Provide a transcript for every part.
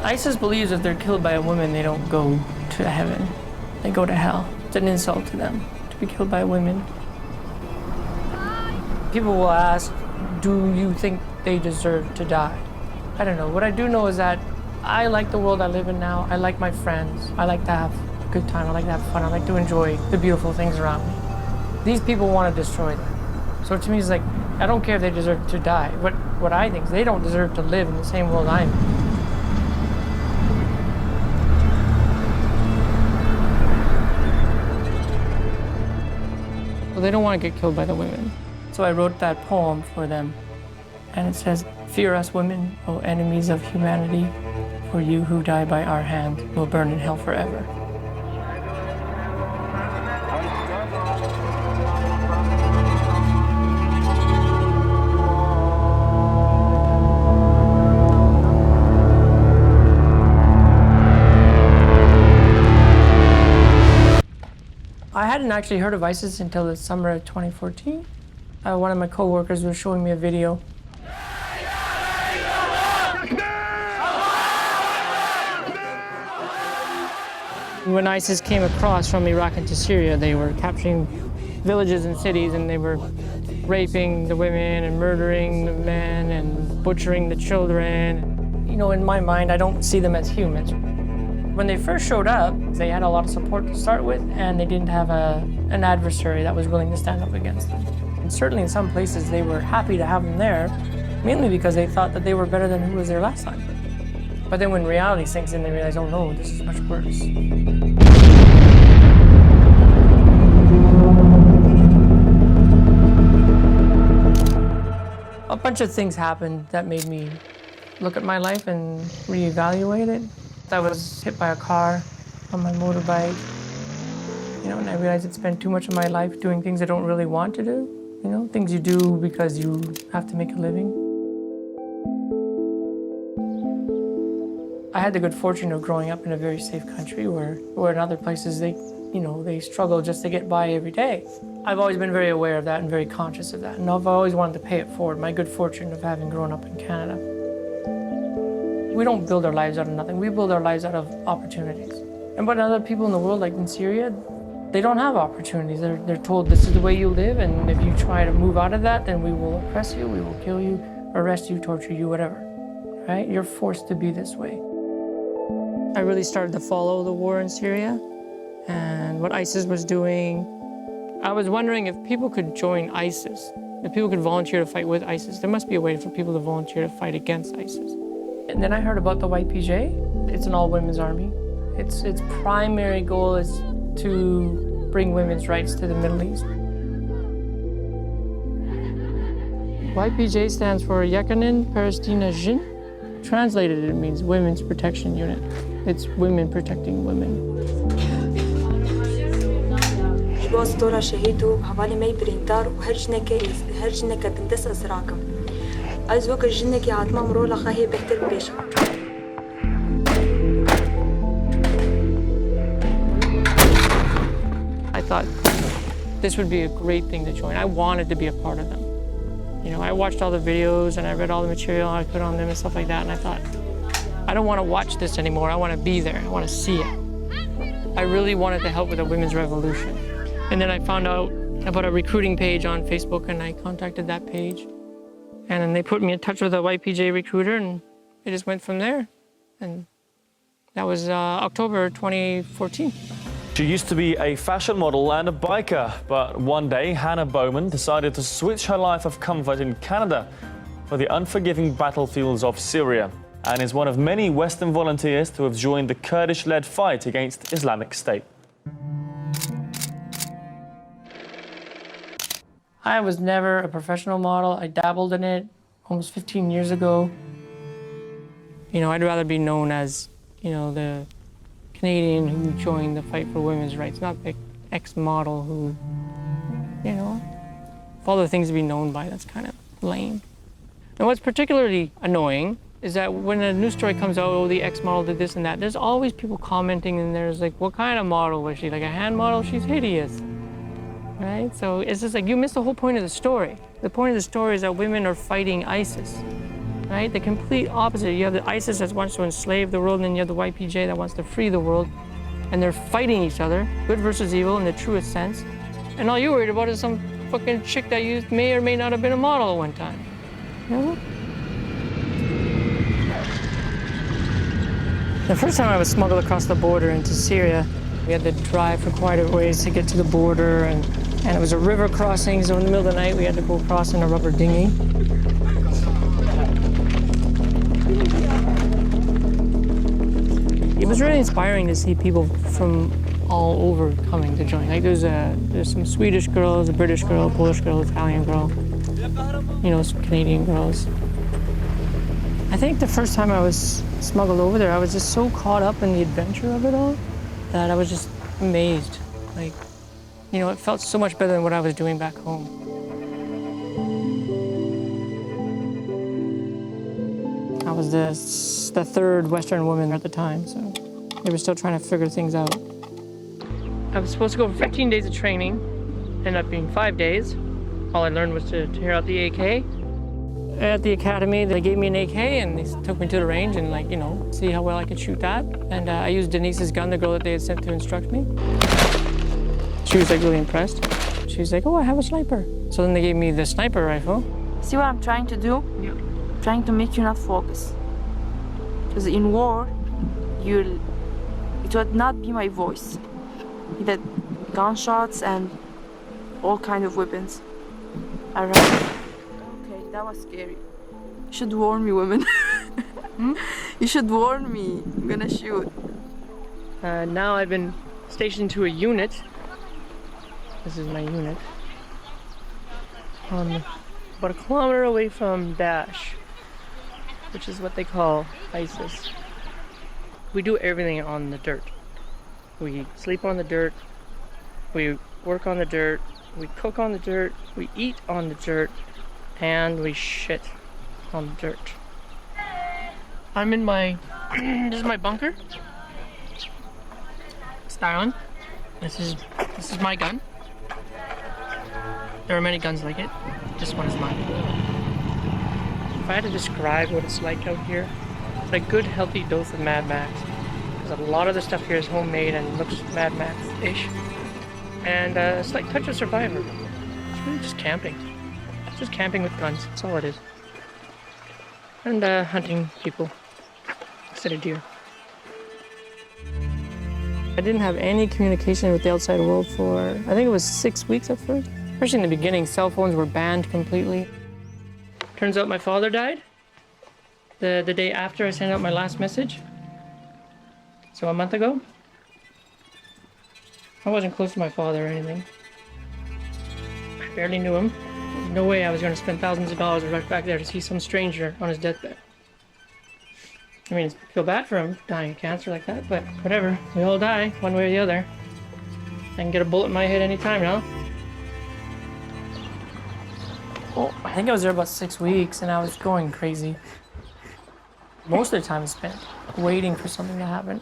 ISIS believes if they're killed by a woman, they don't go to heaven. They go to hell. It's an insult to them to be killed by women. People will ask, do you think they deserve to die? I don't know. What I do know is that I like the world I live in now. I like my friends. I like to have a good time. I like to have fun. I like to enjoy the beautiful things around me. These people want to destroy them. So to me, it's like, I don't care if they deserve to die. What I think is they don't deserve to live in the same world I'm in. Well, they don't want to get killed by the women. So I wrote that poem for them. And it says, "Fear us women, O enemies of humanity, for you who die by our hand will burn in hell forever." I hadn't actually heard of ISIS until the summer of 2014. One of my coworkers was showing me a video. When ISIS came across from Iraq into Syria, they were capturing villages and cities, and they were raping the women and murdering the men and butchering the children. You know, in my mind, I don't see them as humans. When they first showed up, they had a lot of support to start with, and they didn't have an adversary that was willing to stand up against them. And certainly in some places, they were happy to have them there, mainly because they thought that they were better than who was there last time. But then when reality sinks in, they realize, oh no, this is much worse. A bunch of things happened that made me look at my life and reevaluate it. I was hit by a car on my motorbike, you know, and I realized I'd spent too much of my life doing things I don't really want to do, you know, things you do because you have to make a living. I had the good fortune of growing up in a very safe country where in other places they struggle just to get by every day. I've always been very aware of that and very conscious of that, and I've always wanted to pay it forward, my good fortune of having grown up in Canada. We don't build our lives out of nothing. We build our lives out of opportunities. And but other people in the world, like in Syria, they don't have opportunities. They're told this is the way you live, and if you try to move out of that, then we will oppress you, we will kill you, arrest you, torture you, whatever, right? You're forced to be this way. I really started to follow the war in Syria and what ISIS was doing. I was wondering if people could join ISIS, if people could volunteer to fight with ISIS. There must be a way for people to volunteer to fight against ISIS. And then I heard about the YPJ. It's an all-women's army. Its primary goal is to bring women's rights to the Middle East. YPJ stands for Yakanin Palestina Jin. Translated, it means Women's Protection Unit. It's women protecting women. I thought this would be a great thing to join. I wanted to be a part of them. You know, I watched all the videos and I read all the material I put on them and stuff like that, and I thought, I don't want to watch this anymore. I want to be there. I want to see it. I really wanted to help with the women's revolution. And then I found out about a recruiting page on Facebook, and I contacted that page. And then they put me in touch with a YPJ recruiter, and it just went from there. And that was October 2014. She used to be a fashion model and a biker, but one day Hanna Bohman decided to switch her life of comfort in Canada for the unforgiving battlefields of Syria, and is one of many Western volunteers to have joined the Kurdish-led fight against Islamic State. I was never a professional model. I dabbled in it almost 15 years ago. You know, I'd rather be known as, you know, the Canadian who joined the fight for women's rights, not the ex-model who, you know, of all the things to be known by, that's kind of lame. And what's particularly annoying is that when a news story comes out, oh, the ex-model did this and that, there's always people commenting, and there's like, what kind of model was she? Like a hand model? She's hideous. Right? So it's just like, you missed the whole point of the story. The point of the story is that women are fighting ISIS. right? The complete opposite. You have the ISIS that wants to enslave the world, and then you have the YPJ that wants to free the world. And they're fighting each other, good versus evil in the truest sense. And all you're worried about is some fucking chick that you may or may not have been a model at one time. You know? The first time I was smuggled across the border into Syria, we had to drive for quite a ways to get to the border, and it was a river crossing, so in the middle of the night we had to go across in a rubber dinghy. It was really inspiring to see people from all over coming to join. Like there's some Swedish girls, a British girl, a Polish girl, Italian girl, you know, some Canadian girls. I think the first time I was smuggled over there, I was just so caught up in the adventure of it all that I was just amazed. Like, you know, it felt so much better than what I was doing back home. I was the third Western woman at the time, so they were still trying to figure things out. I was supposed to go for 15 days of training, ended up being 5 days. All I learned was to tear out the AK. At the academy, they gave me an AK and they took me to the range and, like, you know, see how well I could shoot that. And I used Denise's gun, the girl that they had sent to instruct me. She was, like, really impressed. She was like, oh, I have a sniper. So then they gave me the sniper rifle. See what I'm trying to do? Yeah. I'm trying to make you not focus. Because in war, it would not be my voice. You had gunshots and all kind of weapons around. Okay, that was scary. You should warn me, women. You should warn me. I'm gonna shoot. Now I've been stationed to a unit. This is my unit. About a kilometer away from Daesh, which is what they call ISIS. We do everything on the dirt. We sleep on the dirt, we work on the dirt, we cook on the dirt, we eat on the dirt, and we shit on the dirt. I'm in my, this is my bunker. Styling. This is my gun. There are many guns like it. This one is mine. If I had to describe what it's like out here, it's a good healthy dose of Mad Max. Because a lot of the stuff here is homemade and looks Mad Max-ish. And a slight touch of Survivor. It's really just camping. It's just camping with guns, that's all it is. And hunting people instead of deer. I didn't have any communication with the outside world for, I think it was 6 weeks at first. Especially in the beginning, cell phones were banned completely. Turns out my father died the day after I sent out my last message. So a month ago. I wasn't close to my father or anything. I barely knew him. There's no way I was going to spend thousands of dollars right back there to see some stranger on his deathbed. I mean, I feel bad for him dying of cancer like that, but whatever. We all die, one way or the other. I can get a bullet in my head anytime now. Well, I think I was there about 6 weeks and I was going crazy. Most of the time I spent waiting for something to happen.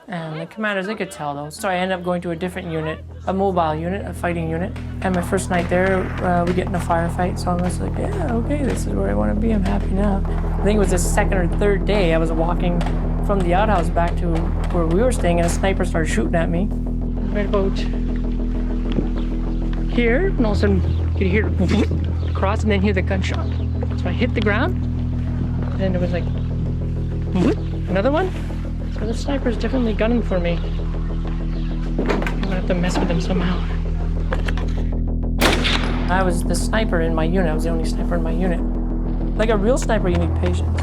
And the commanders, they could tell though. So I ended up going to a different unit, a mobile unit, a fighting unit. And my first night there, we get in a firefight. So I was like, yeah, okay, this is where I want to be. I'm happy now. I think it was the second or third day I was walking from the outhouse back to where we were staying and a sniper started shooting at me. Right about here, and all of a sudden you could hear it across and then hear the gunshot. So I hit the ground, and then it was like, another one. So the sniper's definitely gunning for me. I'm gonna have to mess with him somehow. I was the sniper in my unit. I was the only sniper in my unit. Like a real sniper, you need patience.